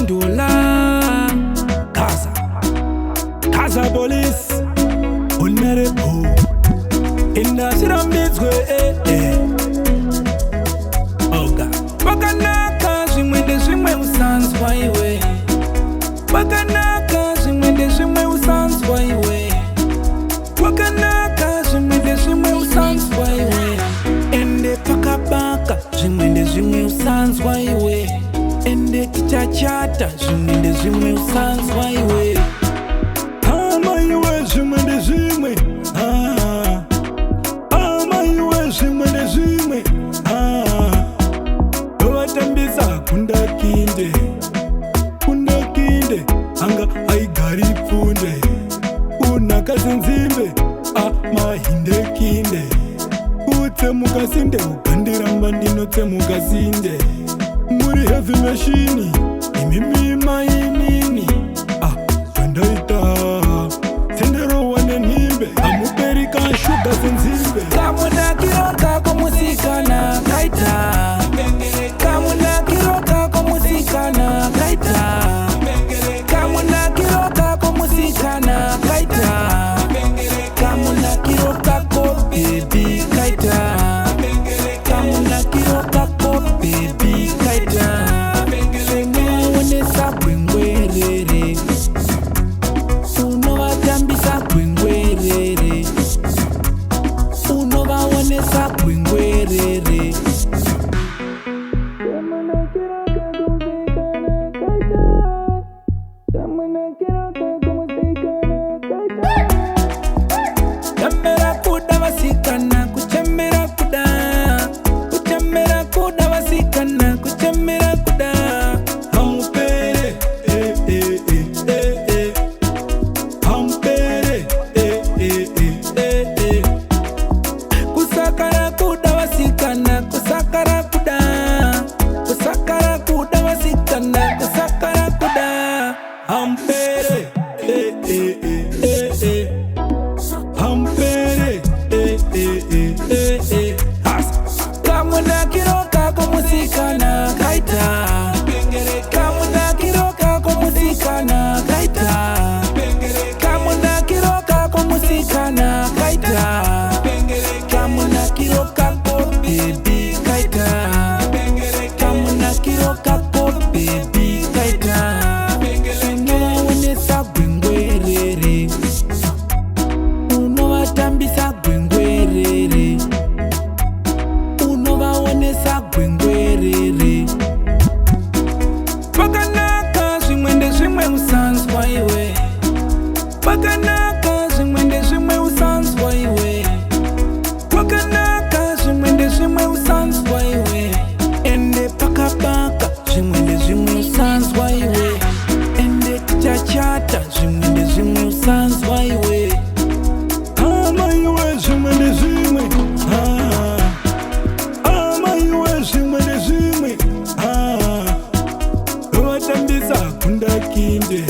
Mandula Kaza Police Honorable Indasirambizwe Oga Wakanaka Zimwende zimwe usanzwa iwe Wakanaka Zimwende zimwe usanzwa iwe Wakanaka Zimwende zimwe usanzwa iwe Ende pakabaka Zimwende zimwe usanzwa iwe Ende tichachata Zimwende zimwe usanzwa iwe Ama iwe Zimwende zimwe Ama iwe Zimwende zimwe Watambisa kunda kinde Anga aigari pfunde Unakazi nzimbe mahinde kinde Utsemuka sinde ukandira mbandino tsemuka sinde Muri heavy machine imimima imini Kandaita Sendero wane nimbe Amuperika shuga zinzimbe Kamuna kiroka kumusikana kaita Kamuna kiroka kumusikana kaita Kamuna kiroka kumusikana kaita Kamuna kiroka ko baby kaita Kamuna kiroka ko baby kaita Senga wane sa kwengwerere Uno watambisa kwengwerere Uno wawane sa kwengwerere Kamuna kiroka kumusikana kaita Kamuna kiroka kumusikana kaita Chambera kuda wasikana kuchambera kuda Kuchambera kuda wasikana kuchambera kuda Hampere Hampere Kusakara kuda wasikana kusakara kuda Kusakara kuda wasikana kusakara kuda Hampere Hampere Kamuna kiroka kumusikana kaita Kamuna kiroka kumusikana kaita Kamuna kiroka kumusikana kaita Kamuna kiroka ko baby kaita Kamuna kiroka ko baby kaita Senga wane sa gwengwerere Uno watambisa gwengwerere Uno waonesa gwengwerere Wakanaka Zimwende zimwe usanzwa iwe Wakanaka Zimwende zimwe usanzwa iwe Wakanaka Zimwende zimwe usanzwa iwe Ende pakabaka Zimwende zimwe usanzwa iwe Ende tichachata Zimwende zimwe usanzwa iwe Ama iwe Zimwende zimwe Ama iwe Zimwende zimwe Watambisa kunda kinde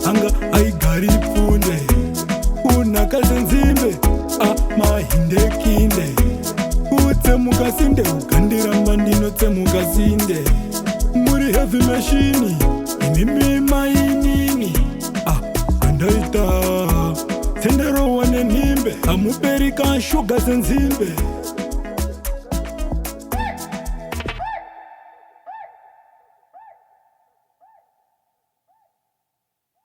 Anga aigari pfunde Unakazi nzimbe mahinde kinde Utsemuka sinde ukandira mbandino tsemuka sinde Muri heavy machine imimima inini Kandaita Sendero wane nimbe Amuperika shuga zinzimbe